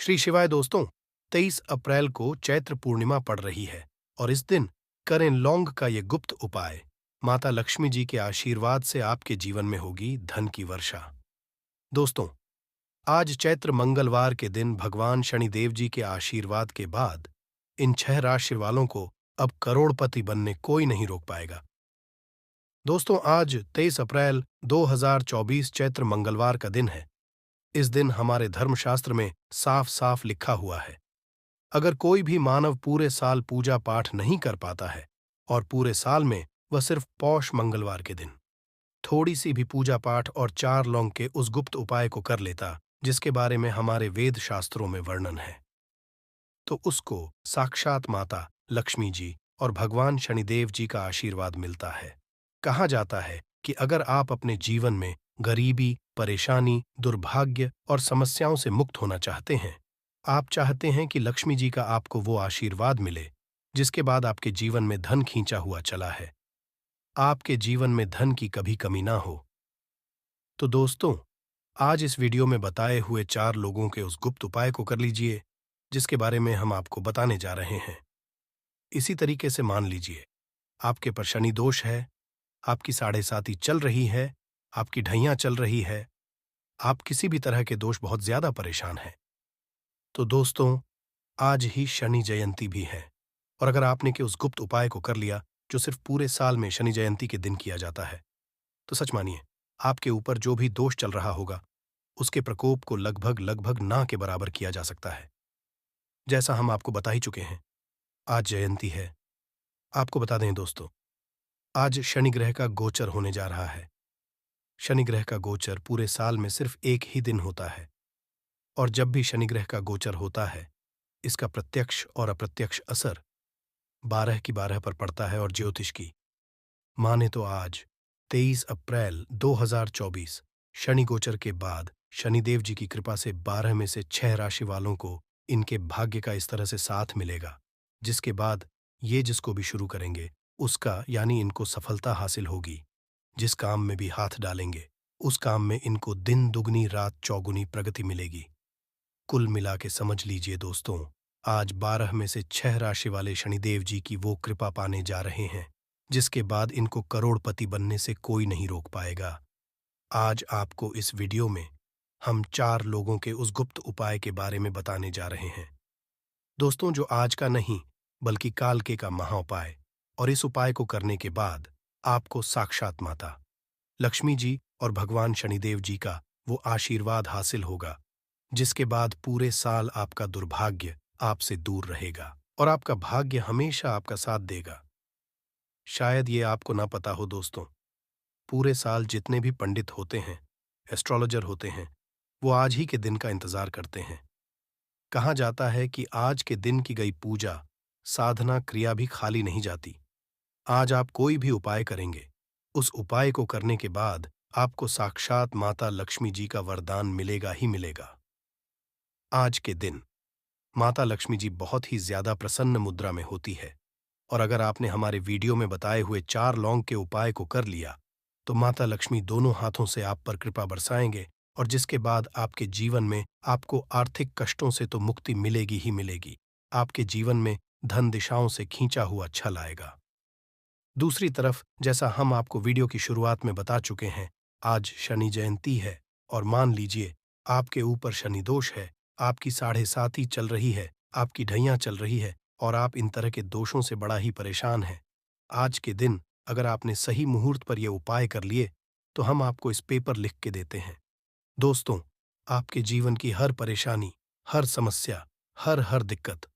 श्री शिवाय दोस्तों। 23 अप्रैल को चैत्र पूर्णिमा पड़ रही है और इस दिन करें लौंग का ये गुप्त उपाय। माता लक्ष्मी जी के आशीर्वाद से आपके जीवन में होगी धन की वर्षा। दोस्तों, आज चैत्र मंगलवार के दिन भगवान शनिदेव जी के आशीर्वाद के बाद इन 6 राशि वालों को अब करोड़पति बनने कोई नहीं रोक पाएगा। दोस्तों, आज 23 अप्रैल 2024 चैत्र मंगलवार का दिन है। इस दिन हमारे धर्मशास्त्र में साफ साफ लिखा हुआ है, अगर कोई भी मानव पूरे साल पूजा पाठ नहीं कर पाता है और पूरे साल में वह सिर्फ पौष मंगलवार के दिन थोड़ी सी भी पूजा पाठ और 4 लौंग के उस गुप्त उपाय को कर लेता जिसके बारे में हमारे वेद शास्त्रों में वर्णन है, तो उसको साक्षात माता लक्ष्मी जी और भगवान शनिदेव जी का आशीर्वाद मिलता है। कहा जाता है कि अगर आप अपने जीवन में गरीबी, परेशानी, दुर्भाग्य और समस्याओं से मुक्त होना चाहते हैं, आप चाहते हैं कि लक्ष्मी जी का आपको वो आशीर्वाद मिले जिसके बाद आपके जीवन में धन खींचा हुआ चला है, आपके जीवन में धन की कभी कमी ना हो, तो दोस्तों, आज इस वीडियो में बताए हुए 4 लोगों के उस गुप्त उपाय को कर लीजिए जिसके बारे में हम आपको बताने जा रहे हैं। इसी तरीके से मान लीजिए आपके पर शनि दोष है, आपकी साढ़े साती चल रही है, आपकी ढैया चल रही है, आप किसी भी तरह के दोष बहुत ज्यादा परेशान हैं, तो दोस्तों, आज ही शनि जयंती भी है और अगर आपने के उस गुप्त उपाय को कर लिया जो सिर्फ पूरे साल में शनि जयंती के दिन किया जाता है, तो सच मानिए आपके ऊपर जो भी दोष चल रहा होगा उसके प्रकोप को लगभग लगभग ना के बराबर किया जा सकता है। जैसा हम आपको बता ही चुके हैं, आज जयंती है। आपको बता दें दोस्तों, आज शनि ग्रह का गोचर होने जा रहा है। शनि ग्रह का गोचर पूरे साल में सिर्फ एक ही दिन होता है और जब भी शनि ग्रह का गोचर होता है, इसका प्रत्यक्ष और अप्रत्यक्ष असर 12 की 12 पर पड़ता है और ज्योतिष की माने तो आज 23 अप्रैल 2024 शनि गोचर के बाद शनिदेव जी की कृपा से 12 में से 6 राशि वालों को इनके भाग्य का इस तरह से साथ मिलेगा जिसके बाद ये जिसको भी शुरू करेंगे उसका यानी इनको सफलता हासिल होगी। जिस काम में भी हाथ डालेंगे उस काम में इनको दिन दुगनी रात चौगुनी प्रगति मिलेगी। कुल मिला के समझ लीजिए दोस्तों, आज 12 में से 6 राशि वाले शनिदेव जी की वो कृपा पाने जा रहे हैं जिसके बाद इनको करोड़पति बनने से कोई नहीं रोक पाएगा। आज आपको इस वीडियो में हम 4 लोगों के उस गुप्त उपाय के बारे में बताने जा रहे हैं दोस्तों, जो आज का नहीं बल्कि काल के का महाउपाय, और इस उपाय को करने के बाद आपको साक्षात माता लक्ष्मी जी और भगवान शनिदेव जी का वो आशीर्वाद हासिल होगा जिसके बाद पूरे साल आपका दुर्भाग्य आपसे दूर रहेगा और आपका भाग्य हमेशा आपका साथ देगा। शायद ये आपको ना पता हो दोस्तों, पूरे साल जितने भी पंडित होते हैं, एस्ट्रोलॉजर होते हैं, वो आज ही के दिन का इंतजार करते हैं। कहा जाता है कि आज के दिन की गई पूजा, साधना, क्रिया भी खाली नहीं जाती। आज आप कोई भी उपाय करेंगे, उस उपाय को करने के बाद आपको साक्षात माता लक्ष्मी जी का वरदान मिलेगा ही मिलेगा। आज के दिन माता लक्ष्मी जी बहुत ही ज्यादा प्रसन्न मुद्रा में होती है और अगर आपने हमारे वीडियो में बताए हुए 4 लौंग के उपाय को कर लिया तो माता लक्ष्मी दोनों हाथों से आप पर कृपा बरसाएंगे और जिसके बाद आपके जीवन में आपको आर्थिक कष्टों से तो मुक्ति मिलेगी ही मिलेगी, आपके जीवन में धन दिशाओं से खींचा हुआ छल आएगा। दूसरी तरफ, जैसा हम आपको वीडियो की शुरुआत में बता चुके हैं, आज शनि जयंती है और मान लीजिए आपके ऊपर शनि दोष है, आपकी साढ़े साती चल रही है, आपकी ढैया चल रही है और आप इन तरह के दोषों से बड़ा ही परेशान हैं। आज के दिन अगर आपने सही मुहूर्त पर यह उपाय कर लिए तो हम आपको इस पेपर लिख के देते हैं। दोस्तों, आपके जीवन की हर परेशानी, हर समस्या, हर दिक्कत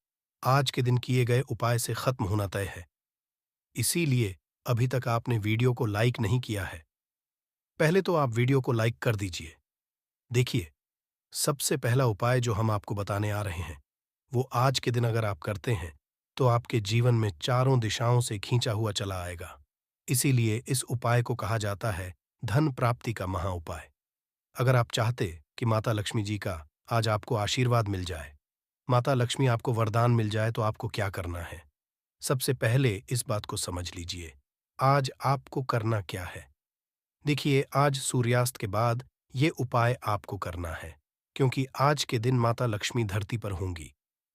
आज के दिन किए गए उपाय से खत्म होना तय है। इसीलिए अभी तक आपने वीडियो को लाइक नहीं किया है, पहले तो आप वीडियो को लाइक कर दीजिए। देखिए, सबसे पहला उपाय जो हम आपको बताने आ रहे हैं वो आज के दिन अगर आप करते हैं तो आपके जीवन में चारों दिशाओं से खींचा हुआ चला आएगा। इसीलिए इस उपाय को कहा जाता है धन प्राप्ति का महाउपाय। अगर आप चाहते कि माता लक्ष्मी जी का आज आपको आशीर्वाद मिल जाए, माता लक्ष्मी आपको वरदान मिल जाए, तो आपको क्या करना है? सबसे पहले इस बात को समझ लीजिए, आज आपको करना क्या है। देखिए, आज सूर्यास्त के बाद ये उपाय आपको करना है। क्योंकि आज के दिन माता लक्ष्मी धरती पर होंगी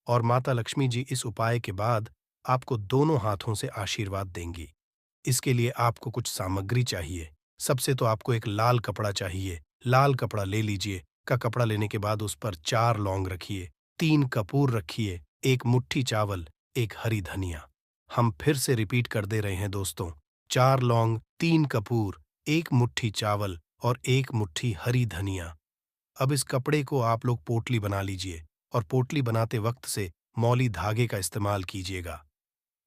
और माता लक्ष्मी जी इस उपाय के बाद आपको दोनों हाथों से आशीर्वाद देंगी। इसके लिए आपको कुछ सामग्री चाहिए। सबसे तो आपको एक लाल कपड़ा चाहिए। लाल कपड़ा ले लीजिए। का कपड़ा लेने के बाद उस पर 4 लौंग रखिए, 3 कपूर रखिए, 1 मुट्ठी चावल, 1 हरी धनिया। हम फिर से रिपीट कर दे रहे हैं दोस्तों। 4 लौंग, 3 कपूर, 1 मुट्ठी चावल और 1 मुट्ठी हरी धनिया। अब इस कपड़े को आप लोग पोटली बना लीजिए और पोटली बनाते वक्त से मौली धागे का इस्तेमाल कीजिएगा।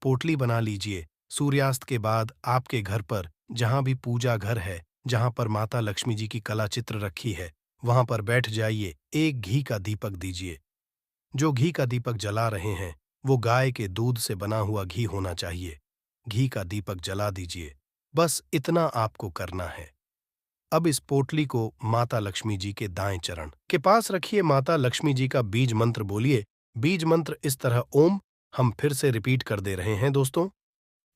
पोटली बना लीजिए। सूर्यास्त के बाद आपके घर पर जहां भी पूजा घर है, जहां पर माता लक्ष्मी जी की कला चित्र रखी है, वहां पर बैठ जाइए। एक घी का दीपक दीजिए। जो घी का दीपक जला रहे हैं वो गाय के दूध से बना हुआ घी होना चाहिए। घी का दीपक जला दीजिए। बस इतना आपको करना है। अब इस पोटली को माता लक्ष्मी जी के दाएं चरण के पास रखिए। माता लक्ष्मी जी का बीज मंत्र बोलिए। बीज मंत्र इस तरह ओम। हम फिर से रिपीट कर दे रहे हैं दोस्तों।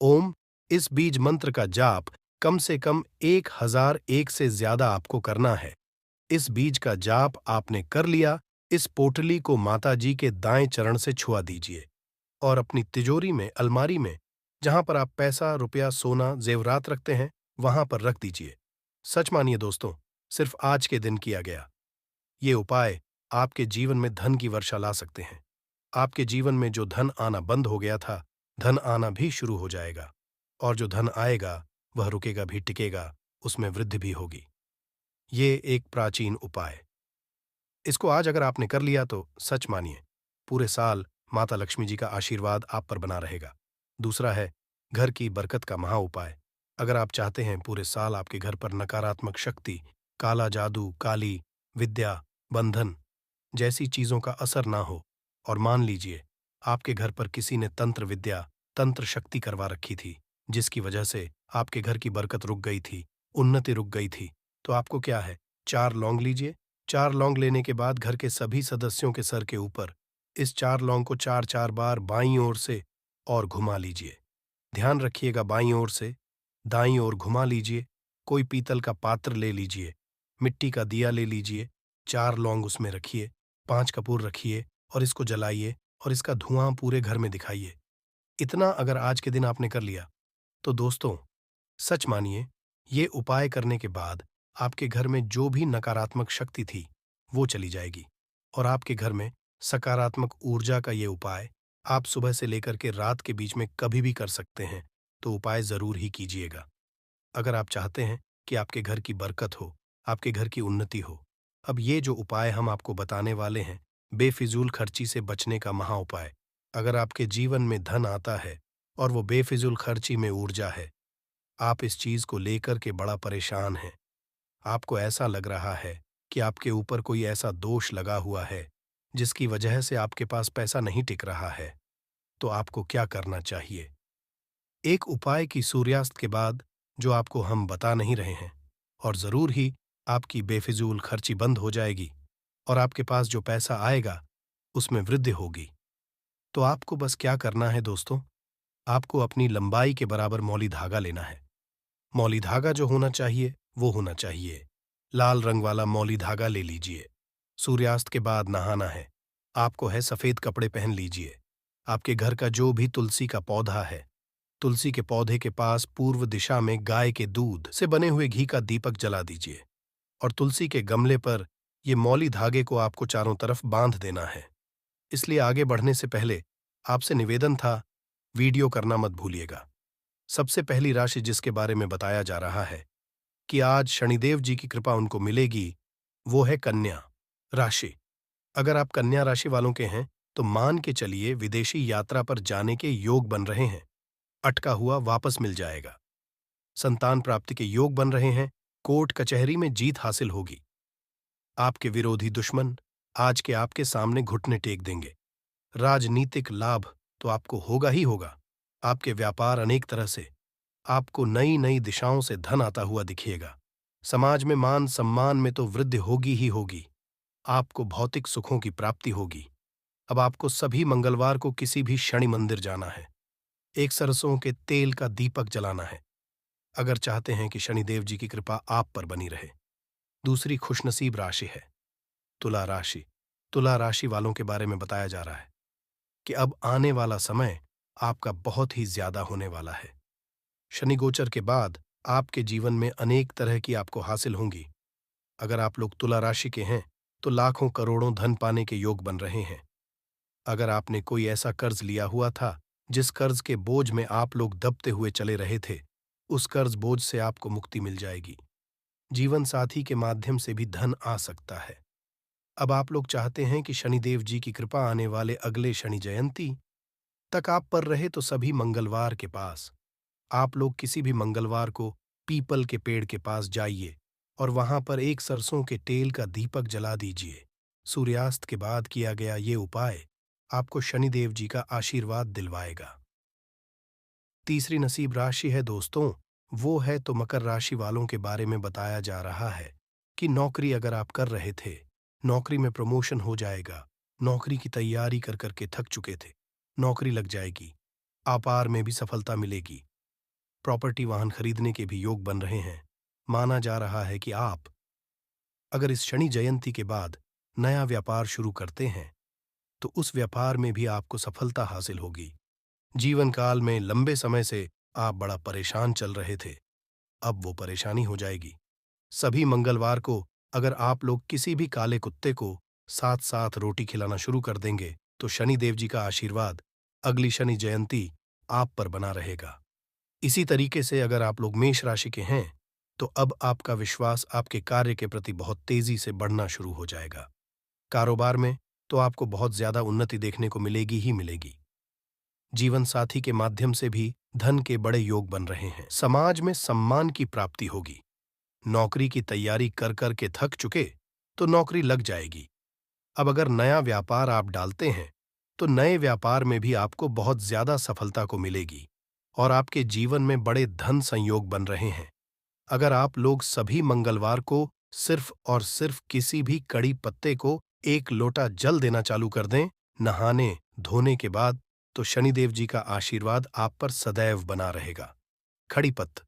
ओम। इस बीज मंत्र का जाप कम से कम 1001 से ज्यादा आपको करना है। इस बीज का जाप आपने कर लिया। इस पोटली को माता जी के दाएं चरण से छुआ दीजिए और अपनी तिजोरी में, अलमारी में, जहां पर आप पैसा, रुपया, सोना, जेवरात रखते हैं, वहां पर रख दीजिए। सच मानिए दोस्तों, सिर्फ आज के दिन किया गया ये उपाय आपके जीवन में धन की वर्षा ला सकते हैं। आपके जीवन में जो धन आना बंद हो गया था, धन आना भी शुरू हो जाएगा और जो धन आएगा वह रुकेगा भी, टिकेगा, उसमें वृद्धि भी होगी। ये एक प्राचीन उपाय। इसको आज अगर आपने कर लिया तो सच मानिए पूरे साल माता लक्ष्मी जी का आशीर्वाद आप पर बना रहेगा। दूसरा है घर की बरकत का महा उपाय। अगर आप चाहते हैं पूरे साल आपके घर पर नकारात्मक शक्ति, काला जादू, काली विद्या, बंधन जैसी चीजों का असर ना हो, और मान लीजिए आपके घर पर किसी ने तंत्र विद्या, तंत्र शक्ति करवा रखी थी, जिसकी वजह से आपके घर की बरकत रुक गई थी, उन्नति रुक गई थी, तो आपको क्या है, 4 लौंग लीजिए। 4 लौंग लेने के बाद घर के सभी सदस्यों के सर के ऊपर इस 4 लौंग को 4-4 बार बाईं ओर से और घुमा लीजिए। ध्यान रखिएगा, बाईं ओर से दाईं ओर घुमा लीजिए। कोई पीतल का पात्र ले लीजिए, मिट्टी का दिया ले लीजिए, 4 लौंग उसमें रखिए, 5 कपूर रखिए और इसको जलाइए और इसका धुआं पूरे घर में दिखाइए। इतना अगर आज के दिन आपने कर लिया तो दोस्तों सच मानिए ये उपाय करने के बाद आपके घर में जो भी नकारात्मक शक्ति थी वो चली जाएगी और आपके घर में सकारात्मक ऊर्जा का ये उपाय आप सुबह से लेकर के रात के बीच में कभी भी कर सकते हैं। तो उपाय जरूर ही कीजिएगा अगर आप चाहते हैं कि आपके घर की बरकत हो, आपके घर की उन्नति हो। अब ये जो उपाय हम आपको बताने वाले हैं, बेफिजूल खर्ची से बचने का महा उपाय। अगर आपके जीवन में धन आता है और वो बेफिजूल खर्ची में ऊर्जा है, आप इस चीज को लेकर के बड़ा परेशान हैं, आपको ऐसा लग रहा है कि आपके ऊपर कोई ऐसा दोष लगा हुआ है जिसकी वजह से आपके पास पैसा नहीं टिक रहा है, तो आपको क्या करना चाहिए? एक उपाय की सूर्यास्त के बाद जो आपको हम बता नहीं रहे हैं, और जरूर ही आपकी बेफिजूल खर्ची बंद हो जाएगी और आपके पास जो पैसा आएगा उसमें वृद्धि होगी। तो आपको बस क्या करना है दोस्तों, आपको अपनी लंबाई के बराबर मौली धागा लेना है। मौली धागा जो होना चाहिए वो होना चाहिए लाल रंग वाला मौली धागा ले लीजिए। सूर्यास्त के बाद नहाना है। आपको है सफेद कपड़े पहन लीजिए। आपके घर का जो भी तुलसी का पौधा है, तुलसी के पौधे के पास पूर्व दिशा में गाय के दूध से बने हुए घी का दीपक जला दीजिए और तुलसी के गमले पर ये मौली धागे को आपको चारों तरफ बांध देना है। इसलिए आगे बढ़ने से पहले आपसे निवेदन था, वीडियो करना मत भूलिएगा। सबसे पहली राशि जिसके बारे में बताया जा रहा है कि आज शनिदेव जी की कृपा उनको मिलेगी, वो है कन्या राशि। अगर आप कन्या राशि वालों के हैं तो मान के चलिए विदेशी यात्रा पर जाने के योग बन रहे हैं। अटका हुआ वापस मिल जाएगा। संतान प्राप्ति के योग बन रहे हैं। कोर्ट कचहरी में जीत हासिल होगी। आपके विरोधी दुश्मन आज के आपके सामने घुटने टेक देंगे। राजनीतिक लाभ तो आपको होगा ही होगा। आपके व्यापार अनेक तरह से, आपको नई नई दिशाओं से धन आता हुआ दिखेगा। समाज में मान सम्मान में तो वृद्धि होगी ही होगी। आपको भौतिक सुखों की प्राप्ति होगी। अब आपको सभी मंगलवार को किसी भी शनि मंदिर जाना है। एक सरसों के तेल का दीपक जलाना है अगर चाहते हैं कि शनिदेव जी की कृपा आप पर बनी रहे। दूसरी खुशनसीब राशि है तुला राशि। तुला राशि वालों के बारे में बताया जा रहा है कि अब आने वाला समय आपका बहुत ही ज्यादा होने वाला है। शनि गोचर के बाद आपके जीवन में अनेक तरह की आपको हासिल होंगी। अगर आप लोग तुला राशि के हैं तो लाखों करोड़ों धन पाने के योग बन रहे हैं। अगर आपने कोई ऐसा कर्ज लिया हुआ था जिस कर्ज के बोझ में आप लोग दबते हुए चले रहे थे, उस कर्ज बोझ से आपको मुक्ति मिल जाएगी। जीवन साथी के माध्यम से भी धन आ सकता है। अब आप लोग चाहते हैं कि शनिदेव जी की कृपा आने वाले अगले शनि जयंती तक आप पर रहे, तो सभी मंगलवार के पास आप लोग किसी भी मंगलवार को पीपल के पेड़ के पास जाइए और वहां पर एक सरसों के तेल का दीपक जला दीजिए। सूर्यास्त के बाद किया गया ये उपाय आपको शनिदेव जी का आशीर्वाद दिलवाएगा। तीसरी नसीब राशि है दोस्तों, वो है तो मकर राशि वालों के बारे में बताया जा रहा है कि नौकरी अगर आप कर रहे थे, नौकरी में प्रमोशन हो जाएगा। नौकरी की तैयारी कर करके थक चुके थे, नौकरी लग जाएगी। व्यापार में भी सफलता मिलेगी। प्रॉपर्टी वाहन खरीदने के भी योग बन रहे हैं। माना जा रहा है कि आप अगर इस शनि जयंती के बाद नया व्यापार शुरू करते हैं तो उस व्यापार में भी आपको सफलता हासिल होगी। जीवन काल में लंबे समय से आप बड़ा परेशान चल रहे थे, अब वो परेशानी हो जाएगी। सभी मंगलवार को अगर आप लोग किसी भी काले कुत्ते को साथ साथ रोटी खिलाना शुरू कर देंगे तो शनि देव जी का आशीर्वाद अगली शनि जयंती आप पर बना रहेगा। इसी तरीके से अगर आप लोग मेष राशि के हैं तो अब आपका विश्वास आपके कार्य के प्रति बहुत तेजी से बढ़ना शुरू हो जाएगा। कारोबार में तो आपको बहुत ज्यादा उन्नति देखने को मिलेगी ही मिलेगी। जीवन साथी के माध्यम से भी धन के बड़े योग बन रहे हैं। समाज में सम्मान की प्राप्ति होगी। नौकरी की तैयारी कर कर के थक चुके तो नौकरी लग जाएगी। अब अगर नया व्यापार आप डालते हैं तो नए व्यापार में भी आपको बहुत ज्यादा सफलता को मिलेगी और आपके जीवन में बड़े धन संयोग बन रहे हैं। अगर आप लोग सभी मंगलवार को सिर्फ और सिर्फ किसी भी कड़ी पत्ते को एक लोटा जल देना चालू कर दें नहाने धोने के बाद, तो शनिदेव जी का आशीर्वाद आप पर सदैव बना रहेगा। खड़ी पत्त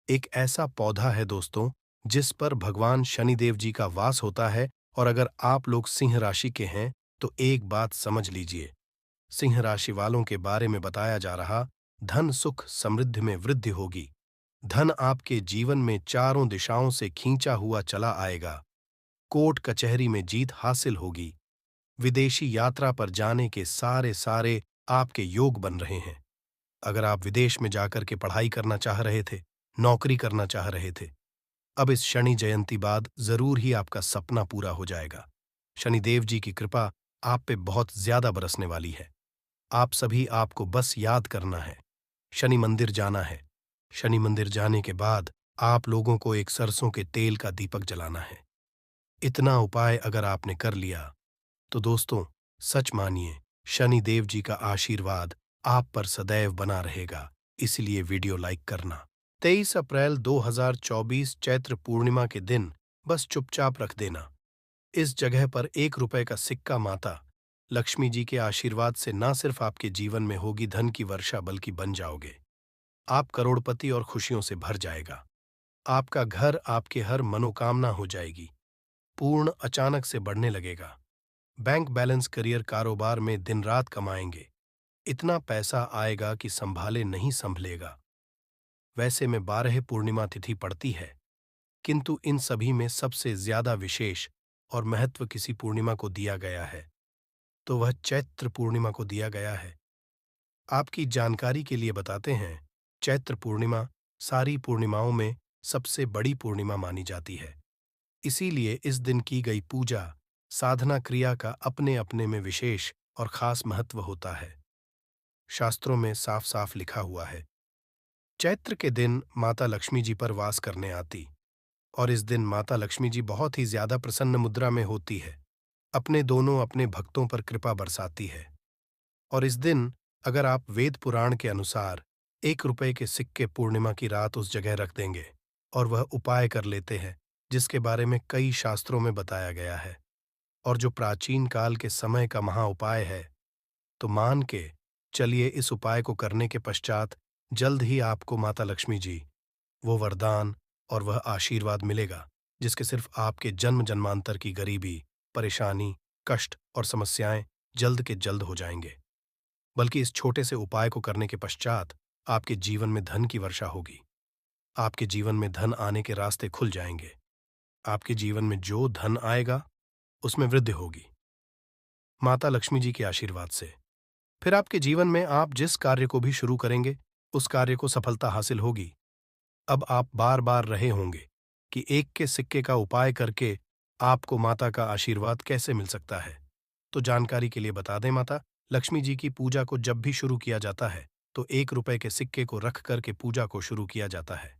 एक ऐसा पौधा है दोस्तों जिस पर भगवान शनिदेव जी का वास होता है। और अगर आप लोग सिंह राशि के हैं तो एक बात समझ लीजिए, सिंह राशि वालों के बारे में बताया जा रहा धन सुख समृद्धि में वृद्धि होगी। धन आपके जीवन में चारों दिशाओं से खींचा हुआ चला आएगा। कोर्ट कचहरी में जीत हासिल होगी। विदेशी यात्रा पर जाने के सारे सारे आपके योग बन रहे हैं। अगर आप विदेश में जाकर के पढ़ाई करना चाह रहे थे, नौकरी करना चाह रहे थे, अब इस शनि जयंती बाद जरूर ही आपका सपना पूरा हो जाएगा। शनिदेव जी की कृपा आप पे बहुत ज्यादा बरसने वाली है। आप सभी आपको बस याद करना है, शनि मंदिर जाना है। शनि मंदिर जाने के बाद आप लोगों को एक सरसों के तेल का दीपक जलाना है। इतना उपाय अगर आपने कर लिया तो दोस्तों सच मानिए शनि देव जी का आशीर्वाद आप पर सदैव बना रहेगा। इसलिए वीडियो लाइक करना। 23 अप्रैल 2024 चैत्र पूर्णिमा के दिन बस चुपचाप रख देना। इस जगह पर 1 रुपए का सिक्का माता लक्ष्मी जी के आशीर्वाद से ना सिर्फ आपके जीवन में होगी धन की वर्षा, बल्कि बन जाओगे आप करोड़पति और खुशियों से भर जाएगा। आपका घर आपके हर मनोकामना हो जाएगी। पूर्ण अचानक से बढ़ने लगेगा। बैंक बैलेंस, करियर, कारोबार में दिन रात कमाएंगे। इतना पैसा आएगा कि संभाले नहीं संभलेगा। वैसे में 12 पूर्णिमा तिथि पड़ती है, किंतु इन सभी में सबसे ज्यादा विशेष और महत्व किसी पूर्णिमा को दिया गया है, तो वह चैत्र पूर्णिमा को दिया गया है। आपकी जानकारी के लिए बताते हैं, चैत्र पूर्णिमा सारी पूर्णिमाओं में सबसे बड़ी पूर्णिमा मानी जाती है। इसीलिए इस दिन की गई पूजा साधना क्रिया का अपने अपने में विशेष और खास महत्व होता है। शास्त्रों में साफ साफ लिखा हुआ है, चैत्र के दिन माता लक्ष्मी जी पर वास करने आती, और इस दिन माता लक्ष्मी जी बहुत ही ज्यादा प्रसन्न मुद्रा में होती है। अपने भक्तों पर कृपा बरसाती है। और इस दिन अगर आप वेद पुराण के अनुसार 1 रुपए के सिक्के पूर्णिमा की रात उस जगह रख देंगे और वह उपाय कर लेते हैं जिसके बारे में कई शास्त्रों में बताया गया है और जो प्राचीन काल के समय का महा उपाय है, तो मान के चलिए इस उपाय को करने के पश्चात जल्द ही आपको माता लक्ष्मी जी वो वरदान और वह आशीर्वाद मिलेगा जिसके सिर्फ आपके जन्म जन्मांतर की गरीबी परेशानी, कष्ट और समस्याएं जल्द के जल्द हो जाएंगे। बल्कि इस छोटे से उपाय को करने के पश्चात आपके जीवन में धन की वर्षा होगी। आपके जीवन में धन आने के रास्ते खुल जाएंगे। आपके जीवन में जो धन आएगा उसमें वृद्धि होगी, माता लक्ष्मी जी के आशीर्वाद से। फिर आपके जीवन में आप जिस कार्य को भी शुरू करेंगे उस कार्य को सफलता हासिल होगी। अब आप बार बार रहे होंगे कि एक के सिक्के का उपाय करके आपको माता का आशीर्वाद कैसे मिल सकता है। तो जानकारी के लिए बता दें, माता लक्ष्मी जी की पूजा को जब भी शुरू किया जाता है तो 1 रुपए के सिक्के को रख करके पूजा को शुरू किया जाता है।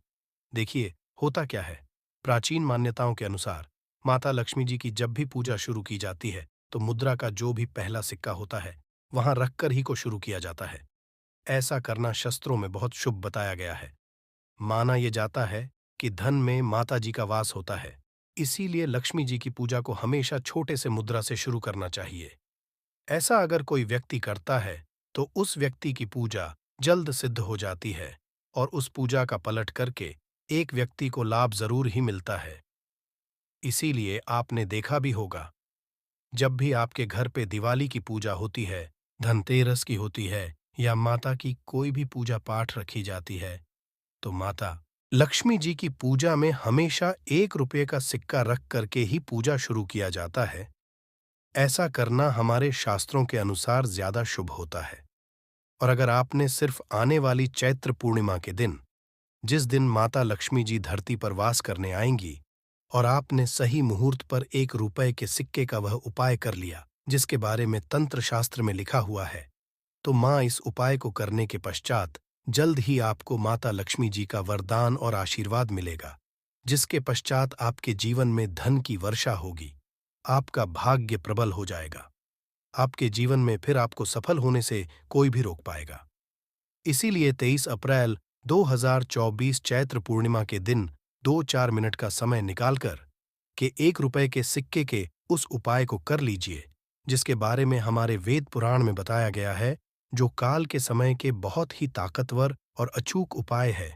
देखिए, होता क्या है, प्राचीन मान्यताओं के अनुसार माता लक्ष्मी जी की जब भी पूजा शुरू की जाती है तो मुद्रा का जो भी पहला सिक्का होता है वहां रखकर ही को शुरू किया जाता है। ऐसा करना शास्त्रों में बहुत शुभ बताया गया है। माना यह जाता है कि धन में माता जी का वास होता है, इसीलिए लक्ष्मी जी की पूजा को हमेशा छोटे से मुद्रा से शुरू करना चाहिए। ऐसा अगर कोई व्यक्ति करता है तो उस व्यक्ति की पूजा जल्द सिद्ध हो जाती है और उस पूजा का पलट करके एक व्यक्ति को लाभ जरूर ही मिलता है। इसीलिए आपने देखा भी होगा, जब भी आपके घर पे दिवाली की पूजा होती है, धनतेरस की होती है या माता की कोई भी पूजा पाठ रखी जाती है तो माता लक्ष्मी जी की पूजा में हमेशा 1 रुपये का सिक्का रख करके ही पूजा शुरू किया जाता है। ऐसा करना हमारे शास्त्रों के अनुसार ज्यादा शुभ होता है। और अगर आपने सिर्फ आने वाली चैत्र पूर्णिमा के दिन, जिस दिन माता लक्ष्मी जी धरती पर वास करने आएंगी, और आपने सही मुहूर्त पर 1 रुपए के सिक्के का वह उपाय कर लिया जिसके बारे में तंत्र शास्त्र में लिखा हुआ है, तो माँ इस उपाय को करने के पश्चात जल्द ही आपको माता लक्ष्मी जी का वरदान और आशीर्वाद मिलेगा, जिसके पश्चात आपके जीवन में धन की वर्षा होगी। आपका भाग्य प्रबल हो जाएगा। आपके जीवन में फिर आपको सफल होने से कोई भी रोक पाएगा। इसीलिए 23 अप्रैल 2024 चैत्र पूर्णिमा के दिन 2-4 मिनट का समय निकालकर के 1 रुपए के सिक्के के उस उपाय को कर लीजिए, जिसके बारे में हमारे वेद पुराण में बताया गया है, जो काल के समय के बहुत ही ताकतवर और अचूक उपाय है।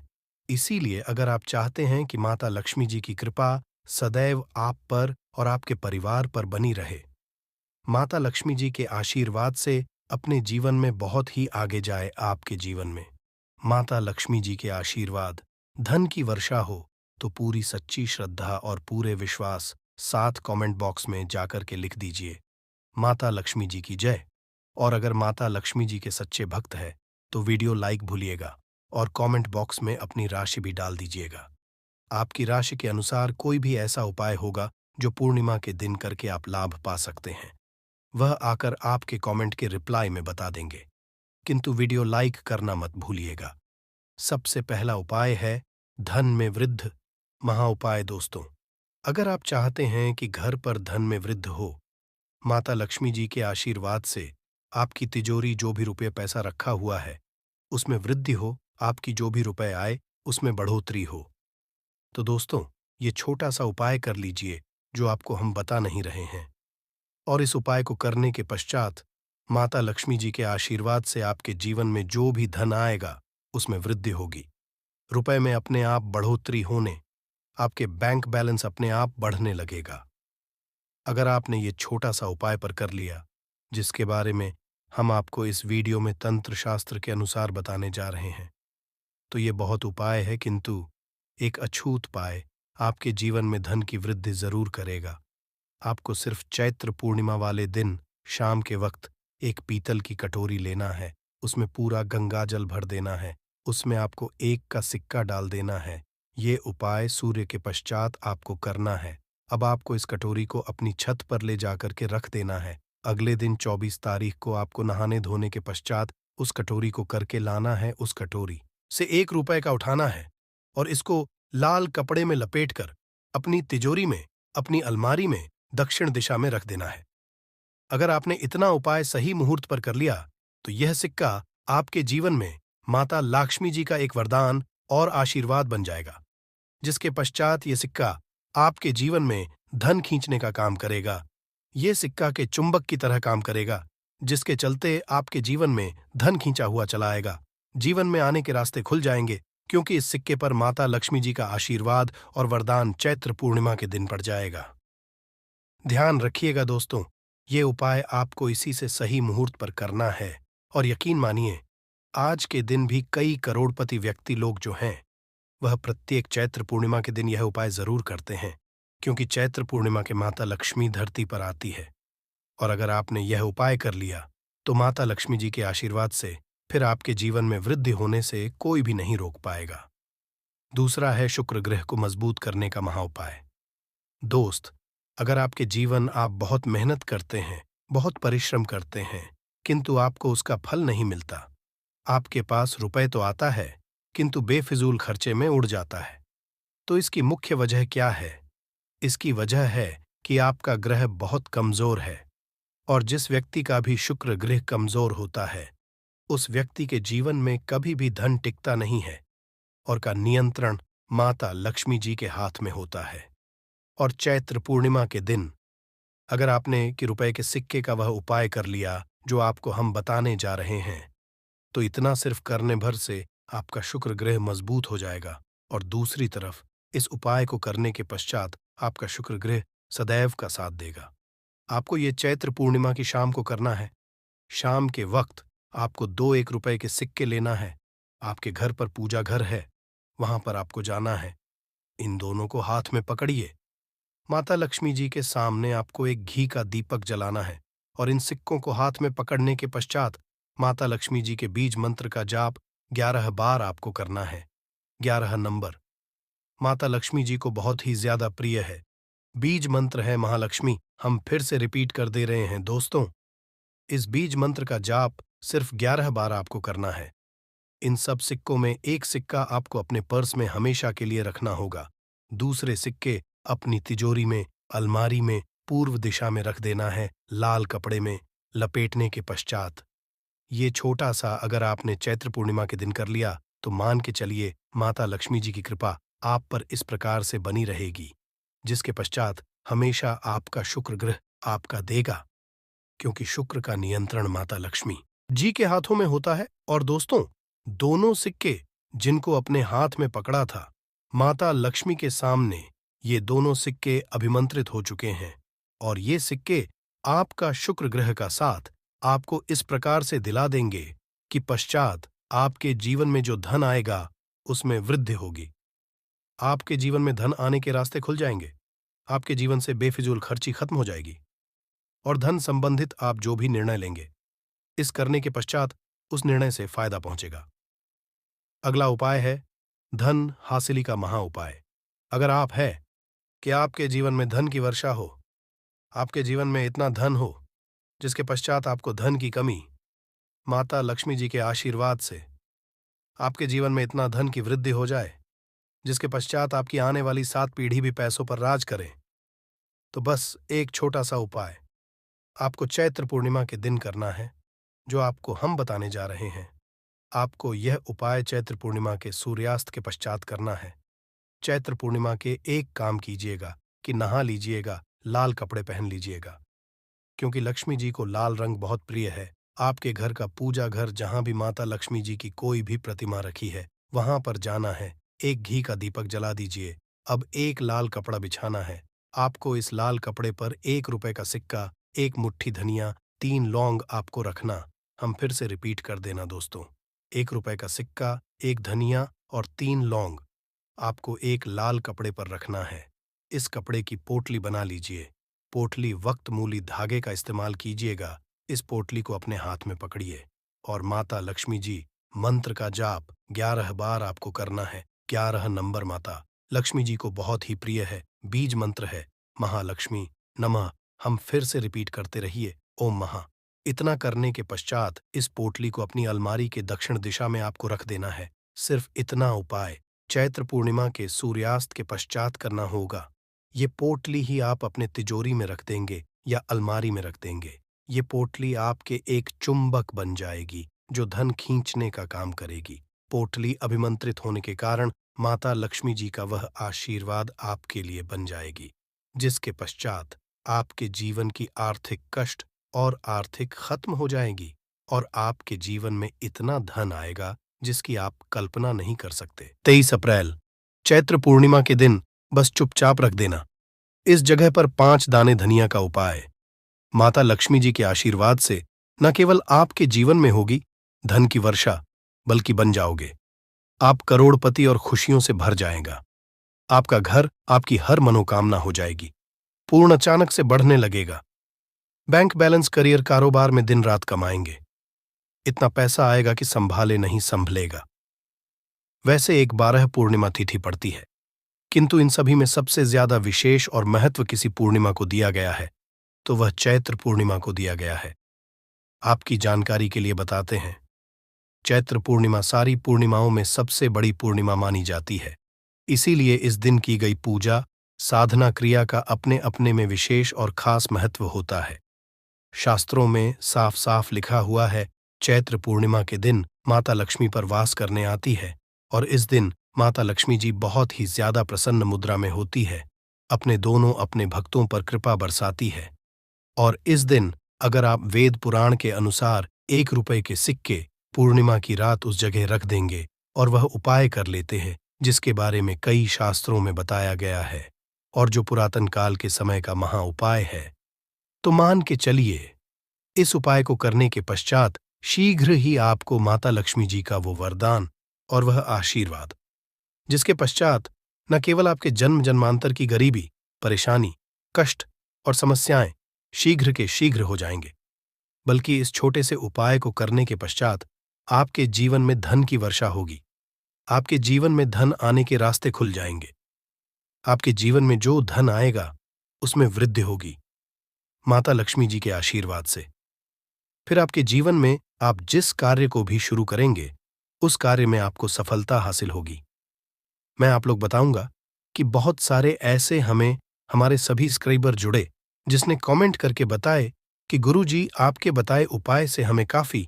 इसीलिए अगर आप चाहते हैं कि माता लक्ष्मी जी की कृपा सदैव आप पर और आपके परिवार पर बनी रहे, माता लक्ष्मी जी के आशीर्वाद से अपने जीवन में बहुत ही आगे जाए आपके जीवन में, माता लक्ष्मी जी के आशीर्वाद धन की वर्षा हो, तो पूरी सच्ची श्रद्धा और पूरे विश्वास साथ कमेंट बॉक्स में जाकर के लिख दीजिए, माता लक्ष्मी जी की जय। और अगर माता लक्ष्मी जी के सच्चे भक्त है तो वीडियो लाइक भूलिएगा और कमेंट बॉक्स में अपनी राशि भी डाल दीजिएगा। आपकी राशि के अनुसार कोई भी ऐसा उपाय होगा जो पूर्णिमा के दिन करके आप लाभ पा सकते हैं, वह आकर आपके कमेंट के रिप्लाई में बता देंगे। किंतु वीडियो लाइक करना मत भूलिएगा। सबसे पहला उपाय है धन में वृद्धि महा उपाय। दोस्तों, अगर आप चाहते हैं कि घर पर धन में वृद्धि हो, माता लक्ष्मी जी के आशीर्वाद से आपकी तिजोरी जो भी रुपये पैसा रखा हुआ है उसमें वृद्धि हो, आपकी जो भी रुपए आए उसमें बढ़ोतरी हो, तो दोस्तों ये छोटा सा उपाय कर लीजिए जो आपको हम बता नहीं रहे हैं। और इस उपाय को करने के पश्चात माता लक्ष्मी जी के आशीर्वाद से आपके जीवन में जो भी धन आएगा उसमें वृद्धि होगी, रुपए में अपने आप बढ़ोतरी होने, आपके बैंक बैलेंस अपने आप बढ़ने लगेगा। अगर आपने ये छोटा सा उपाय पर कर लिया, जिसके बारे में हम आपको इस वीडियो में तंत्र शास्त्र के अनुसार बताने जा रहे हैं, तो ये बहुत उपाय है किंतु एक अछूत उपाय आपके जीवन में धन की वृद्धि जरूर करेगा। आपको सिर्फ चैत्र पूर्णिमा वाले दिन शाम के वक्त एक पीतल की कटोरी लेना है, उसमें पूरा गंगा जल भर देना है, उसमें आपको 1 का सिक्का डाल देना है। ये उपाय सूर्य के पश्चात आपको करना है। अब आपको इस कटोरी को अपनी छत पर ले जाकर के रख देना है। अगले दिन 24 तारीख को आपको नहाने धोने के पश्चात उस कटोरी को करके लाना है। उस कटोरी से 1 रुपए का उठाना है और इसको लाल कपड़े में लपेटकर अपनी तिजोरी में, अपनी अलमारी में दक्षिण दिशा में रख देना है। अगर आपने इतना उपाय सही मुहूर्त पर कर लिया तो यह सिक्का आपके जीवन में माता लक्ष्मी जी का एक वरदान और आशीर्वाद बन जाएगा, जिसके पश्चात यह सिक्का आपके जीवन में धन खींचने का काम करेगा। यह सिक्का के चुंबक की तरह काम करेगा, जिसके चलते आपके जीवन में धन खींचा हुआ चला आएगा। जीवन में आने के रास्ते खुल जाएंगे, क्योंकि इस सिक्के पर माता लक्ष्मी जी का आशीर्वाद और वरदान चैत्र पूर्णिमा के दिन पड़ जाएगा। ध्यान रखिएगा दोस्तों, ये उपाय आपको इसी से सही मुहूर्त पर करना है। और यकीन मानिए, आज के दिन भी कई करोड़पति व्यक्ति लोग जो हैं, वह प्रत्येक चैत्र पूर्णिमा के दिन यह उपाय जरूर करते हैं, क्योंकि चैत्र पूर्णिमा के माता लक्ष्मी धरती पर आती है। और अगर आपने यह उपाय कर लिया, तो माता लक्ष्मी जी के आशीर्वाद से फिर आपके जीवन में वृद्धि होने से कोई भी नहीं रोक पाएगा। दूसरा है शुक्र ग्रह को मजबूत करने का महाउपाय। दोस्त, अगर आपके जीवन आप बहुत मेहनत करते हैं, बहुत परिश्रम करते हैं, किंतु आपको उसका फल नहीं मिलता, आपके पास रुपए तो आता है, किंतु बेफिजूल खर्चे में उड़ जाता है, तो इसकी मुख्य वजह क्या है? इसकी वजह है कि आपका ग्रह बहुत कमजोर है। और जिस व्यक्ति का भी शुक्र ग्रह कमजोर होता है, उस व्यक्ति के जीवन में कभी भी धन टिकता नहीं है, और का नियंत्रण माता लक्ष्मी जी के हाथ में होता है। और चैत्र पूर्णिमा के दिन अगर आपने कि रुपए के सिक्के का वह उपाय कर लिया जो आपको हम बताने जा रहे हैं, तो इतना सिर्फ करने भर से आपका शुक्र ग्रह मजबूत हो जाएगा। और दूसरी तरफ इस उपाय को करने के पश्चात आपका शुक्र ग्रह सदैव का साथ देगा। आपको ये चैत्र पूर्णिमा की शाम को करना है। शाम के वक्त आपको 2 1 रुपए के सिक्के लेना है। आपके घर पर पूजा घर है, वहां पर आपको जाना है। इन दोनों को हाथ में पकड़िए। माता लक्ष्मी जी के सामने आपको एक घी का दीपक जलाना है, और इन सिक्कों को हाथ में पकड़ने के पश्चात माता लक्ष्मी जी के बीज मंत्र का जाप 11 बार आपको करना है। 11 नंबर माता लक्ष्मी जी को बहुत ही ज्यादा प्रिय है। बीज मंत्र है महालक्ष्मी। हम फिर से रिपीट कर दे रहे हैं दोस्तों, इस बीज मंत्र का जाप सिर्फ 11 बार आपको करना है। इन सब सिक्कों में एक सिक्का आपको अपने पर्स में हमेशा के लिए रखना होगा। दूसरे सिक्के अपनी तिजोरी में, अलमारी में पूर्व दिशा में रख देना है, लाल कपड़े में लपेटने के पश्चात। ये छोटा सा अगर आपने चैत्र पूर्णिमा के दिन कर लिया, तो मान के चलिए माता लक्ष्मी जी की कृपा आप पर इस प्रकार से बनी रहेगी, जिसके पश्चात हमेशा आपका शुक्र ग्रह आपका देगा, क्योंकि शुक्र का नियंत्रण माता लक्ष्मी जी के हाथों में होता है। और दोस्तों, दोनों सिक्के जिनको अपने हाथ में पकड़ा था, माता लक्ष्मी के सामने ये दोनों सिक्के अभिमंत्रित हो चुके हैं। और ये सिक्के आपका शुक्र ग्रह का साथ आपको इस प्रकार से दिला देंगे कि पश्चात आपके जीवन में जो धन आएगा, उसमें वृद्धि होगी। आपके जीवन में धन आने के रास्ते खुल जाएंगे। आपके जीवन से बेफिजूल खर्ची खत्म हो जाएगी, और धन संबंधित आप जो भी निर्णय लेंगे, इस करने के पश्चात उस निर्णय से फायदा पहुंचेगा। अगला उपाय है धन हासिली का महा उपाय। अगर आप है कि आपके जीवन में धन की वर्षा हो, आपके जीवन में इतना धन हो जिसके पश्चात आपको धन की कमी, माता लक्ष्मी जी के आशीर्वाद से आपके जीवन में इतना धन की वृद्धि हो जाए जिसके पश्चात आपकी आने वाली 7 पीढ़ी भी पैसों पर राज करें, तो बस एक छोटा सा उपाय आपको चैत्र पूर्णिमा के दिन करना है, जो आपको हम बताने जा रहे हैं। आपको यह उपाय चैत्र पूर्णिमा के सूर्यास्त के पश्चात करना है। चैत्र पूर्णिमा के एक काम कीजिएगा कि नहा लीजिएगा, लाल कपड़े पहन लीजिएगा, क्योंकि लक्ष्मी जी को लाल रंग बहुत प्रिय है। आपके घर का पूजा घर जहां भी माता लक्ष्मी जी की कोई भी प्रतिमा रखी है, वहां पर जाना है। एक घी का दीपक जला दीजिए। अब एक लाल कपड़ा बिछाना है। आपको इस लाल कपड़े पर 1 रुपए का सिक्का, एक मुट्ठी धनिया, 3 लौंग आपको रखना। हम फिर से रिपीट कर देना दोस्तों, 1 रुपए का सिक्का, एक धनिया और 3 लौंग आपको एक लाल कपड़े पर रखना है। इस कपड़े की पोटली बना लीजिए। पोटली वक्त मूली धागे का इस्तेमाल कीजिएगा। इस पोटली को अपने हाथ में पकड़िए, और माता लक्ष्मी जी मंत्र का जाप 11 बार आपको करना है। 11 नंबर माता लक्ष्मी जी को बहुत ही प्रिय है। बीज मंत्र है महालक्ष्मी नमः। हम फिर से रिपीट करते रहिए, ओम महा। इतना करने के पश्चात इस पोटली को अपनी अलमारी के दक्षिण दिशा में आपको रख देना है। सिर्फ इतना उपाय चैत्र पूर्णिमा के सूर्यास्त के पश्चात करना होगा। ये पोटली ही आप अपने तिजोरी में रख देंगे या अलमारी में रख देंगे। ये पोटली आपके एक चुंबक बन जाएगी, जो धन खींचने का काम करेगी। पोटली अभिमंत्रित होने के कारण माता लक्ष्मी जी का वह आशीर्वाद आपके लिए बन जाएगी, जिसके पश्चात आपके जीवन की आर्थिक कष्ट और आर्थिक खत्म हो जाएगी, और आपके जीवन में इतना धन आएगा जिसकी आप कल्पना नहीं कर सकते। 23 अप्रैल चैत्र पूर्णिमा के दिन बस चुपचाप रख देना। इस जगह पर 5 दाने धनिया का उपाय। माता लक्ष्मी जी के आशीर्वाद से न केवल आपके जीवन में होगी धन की वर्षा, बल्कि बन जाओगे आप करोड़पति और खुशियों से भर जाएगा। आपका घर, आपकी हर मनोकामना हो जाएगी पूर्ण, अचानक से बढ़ने लगेगा। बैंक बैलेंस, करियर, कारोबार में दिन रात कमाएंगे। इतना पैसा आएगा कि संभाले नहीं संभलेगा। वैसे एक 12 पूर्णिमा तिथि पड़ती है, किंतु इन सभी में सबसे ज्यादा विशेष और महत्व किसी पूर्णिमा को दिया गया है, तो वह चैत्र पूर्णिमा को दिया गया है। आपकी जानकारी के लिए बताते हैं, चैत्र पूर्णिमा सारी पूर्णिमाओं में सबसे बड़ी पूर्णिमा मानी जाती है। इसीलिए इस दिन की गई पूजा, साधना क्रिया का अपने अपने में विशेष और खास महत्व होता है। शास्त्रों में साफ साफ लिखा हुआ है, चैत्र पूर्णिमा के दिन माता लक्ष्मी पर वास करने आती है और इस दिन माता लक्ष्मी जी बहुत ही ज्यादा प्रसन्न मुद्रा में होती है, अपने भक्तों पर कृपा बरसाती है। और इस दिन अगर आप वेद पुराण के अनुसार 1 रुपए के सिक्के पूर्णिमा की रात उस जगह रख देंगे और वह उपाय कर लेते हैं जिसके बारे में कई शास्त्रों में बताया गया है और जो पुरातन काल के समय का महा उपाय है, तो मान के चलिए इस उपाय को करने के पश्चात शीघ्र ही आपको माता लक्ष्मी जी का वो वरदान और वह आशीर्वाद, जिसके पश्चात न केवल आपके जन्म जन्मांतर की गरीबी, परेशानी, कष्ट और समस्याएं शीघ्र के शीघ्र हो जाएंगे, बल्कि इस छोटे से उपाय को करने के पश्चात आपके जीवन में धन की वर्षा होगी। आपके जीवन में धन आने के रास्ते खुल जाएंगे। आपके जीवन में जो धन आएगा उसमें वृद्धि होगी माता लक्ष्मी जी के आशीर्वाद से। फिर आपके जीवन में आप जिस कार्य को भी शुरू करेंगे उस कार्य में आपको सफलता हासिल होगी। मैं आप लोग बताऊंगा कि बहुत सारे ऐसे हमारे सभी सब्सक्राइबर जुड़े जिसने कमेंट करके बताए कि गुरुजी आपके बताए उपाय से हमें काफी,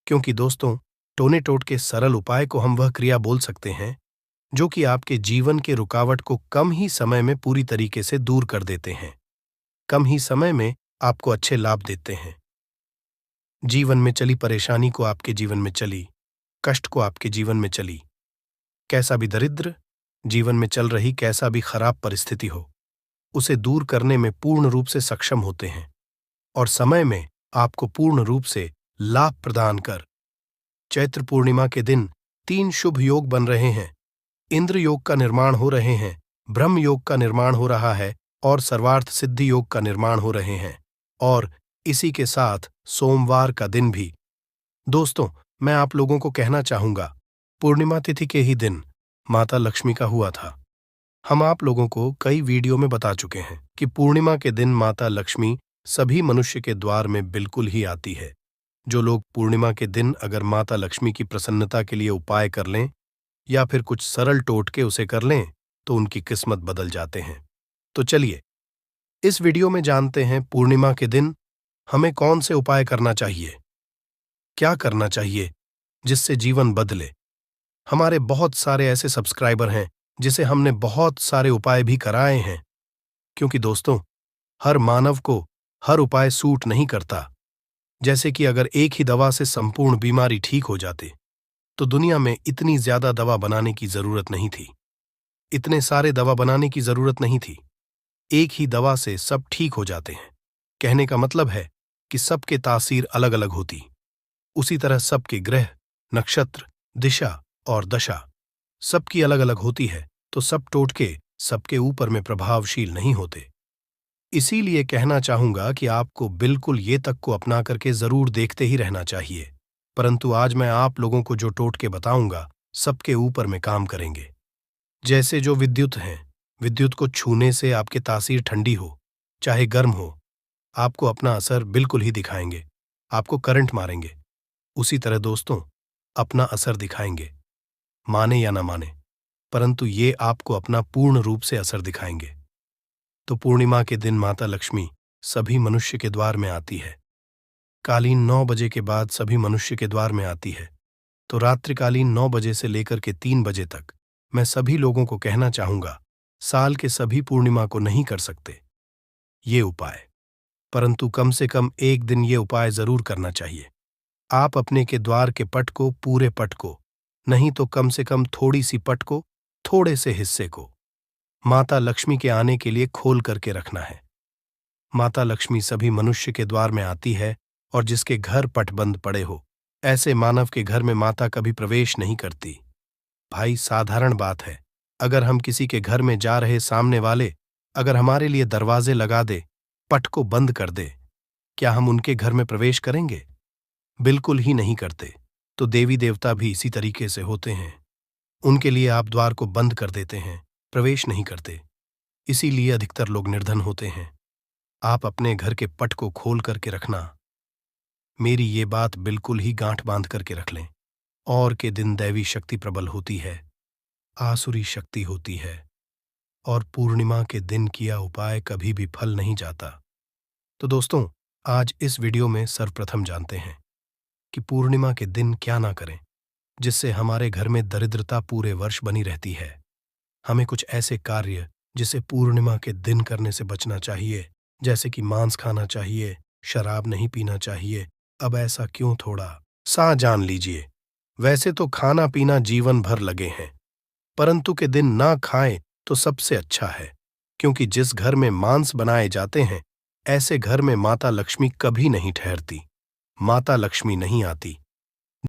क्योंकि दोस्तों टोने टोट के सरल उपाय को हम वह क्रिया बोल सकते हैं जो कि आपके जीवन के रुकावट को कम ही समय में पूरी तरीके से दूर कर देते हैं, कम ही समय में आपको अच्छे लाभ देते हैं। जीवन में चली परेशानी को आपके जीवन में चली, कष्ट को आपके जीवन में चली, कैसा भी दरिद्र जीवन में चल रही कैसा भी खराब परिस्थिति हो, उसे दूर करने में पूर्ण रूप से सक्षम होते हैं और समय में आपको पूर्ण रूप से लाभ प्रदान कर। चैत्र पूर्णिमा के दिन 3 शुभ योग बन रहे हैं। इंद्र योग का निर्माण हो रहे हैं, ब्रह्म योग का निर्माण हो रहा है और सर्वार्थ सिद्धि योग का निर्माण हो रहे हैं, और इसी के साथ सोमवार का दिन भी। दोस्तों, मैं आप लोगों को कहना चाहूंगा, पूर्णिमा तिथि के ही दिन माता लक्ष्मी का हुआ था। हम आप लोगों को कई वीडियो में बता चुके हैं कि पूर्णिमा के दिन माता लक्ष्मी सभी मनुष्य के द्वार में बिल्कुल ही आती है। जो लोग पूर्णिमा के दिन अगर माता लक्ष्मी की प्रसन्नता के लिए उपाय कर लें या फिर कुछ सरल टोटके उसे कर लें तो उनकी किस्मत बदल जाते हैं। तो चलिए इस वीडियो में जानते हैं पूर्णिमा के दिन हमें कौन से उपाय करना चाहिए, क्या करना चाहिए जिससे जीवन बदले। हमारे बहुत सारे ऐसे सब्सक्राइबर हैं जिसे हमने बहुत सारे उपाय भी कराए हैं, क्योंकि दोस्तों हर मानव को हर उपाय सूट नहीं करता। जैसे कि अगर एक ही दवा से संपूर्ण बीमारी ठीक हो जाती तो दुनिया में इतनी ज्यादा दवा बनाने की जरूरत नहीं थी, इतने सारे दवा बनाने की जरूरत नहीं थी। एक ही दवा से सब ठीक हो जाते हैं। कहने का मतलब है कि सबके तासीर अलग अलग होती, उसी तरह सबके ग्रह, नक्षत्र, दिशा और दशा सबकी अलग अलग होती है, तो सब टोटके सबके ऊपर में प्रभावशील नहीं होते। इसीलिए कहना चाहूंगा कि आपको बिल्कुल ये तक को अपना करके जरूर देखते ही रहना चाहिए। परंतु आज मैं आप लोगों को जो टोटके बताऊंगा सबके ऊपर में काम करेंगे। जैसे जो विद्युत हैं, विद्युत को छूने से आपके तासीर ठंडी हो चाहे गर्म हो, आपको अपना असर बिल्कुल ही दिखाएंगे, आपको करंट मारेंगे। उसी तरह दोस्तों अपना असर दिखाएंगे, माने या ना माने, परंतु ये आपको अपना पूर्ण रूप से असर दिखाएंगे। तो पूर्णिमा के दिन माता लक्ष्मी सभी मनुष्य के द्वार में आती है। कालीन 9 बजे के बाद सभी मनुष्य के द्वार में आती है, तो रात्रिकालीन 9 बजे से लेकर के 3 बजे तक मैं सभी लोगों को कहना चाहूंगा, साल के सभी पूर्णिमा को नहीं कर सकते ये उपाय, परंतु कम से कम एक दिन ये उपाय जरूर करना चाहिए। आप अपने के द्वार के पट को, पूरे पट को, नहीं तो कम से कम थोड़ी सी पट को, थोड़े से हिस्से को माता लक्ष्मी के आने के लिए खोल करके रखना है। माता लक्ष्मी सभी मनुष्य के द्वार में आती है और जिसके घर पटबंद पड़े हो, ऐसे मानव के घर में माता कभी प्रवेश नहीं करती। भाई, साधारण बात है, अगर हम किसी के घर में जा रहे सामने वाले अगर हमारे लिए दरवाजे लगा दे, पट को बंद कर दे, क्या हम उनके घर में प्रवेश करेंगे? बिल्कुल ही नहीं करते। तो देवी देवता भी इसी तरीके से होते हैं। उनके लिए आप द्वार को बंद कर देते हैं, प्रवेश नहीं करते। इसीलिए अधिकतर लोग निर्धन होते हैं। आप अपने घर के पट को खोल करके रखना। मेरी ये बात बिल्कुल ही गांठ बांध करके रख लें। और के दिन दैवी शक्ति प्रबल होती है, आसुरी शक्ति होती है, और पूर्णिमा के दिन किया उपाय कभी भी फल नहीं जाता। तो दोस्तों, आज इस वीडियो में सर्वप्रथम जानते हैं कि पूर्णिमा के दिन क्या ना करें, जिससे हमारे घर में दरिद्रता पूरे वर्ष बनी रहती है। हमें कुछ ऐसे कार्य जिसे पूर्णिमा के दिन करने से बचना चाहिए, जैसे कि मांस खाना चाहिए, शराब नहीं पीना चाहिए। अब ऐसा क्यों थोड़ा सा जान लीजिए। वैसे तो खाना पीना जीवन भर लगे हैं, परंतु के दिन ना खाएं तो सबसे अच्छा है, क्योंकि जिस घर में मांस बनाए जाते हैं, ऐसे घर में माता लक्ष्मी कभी नहीं ठहरती। माता लक्ष्मी नहीं आती,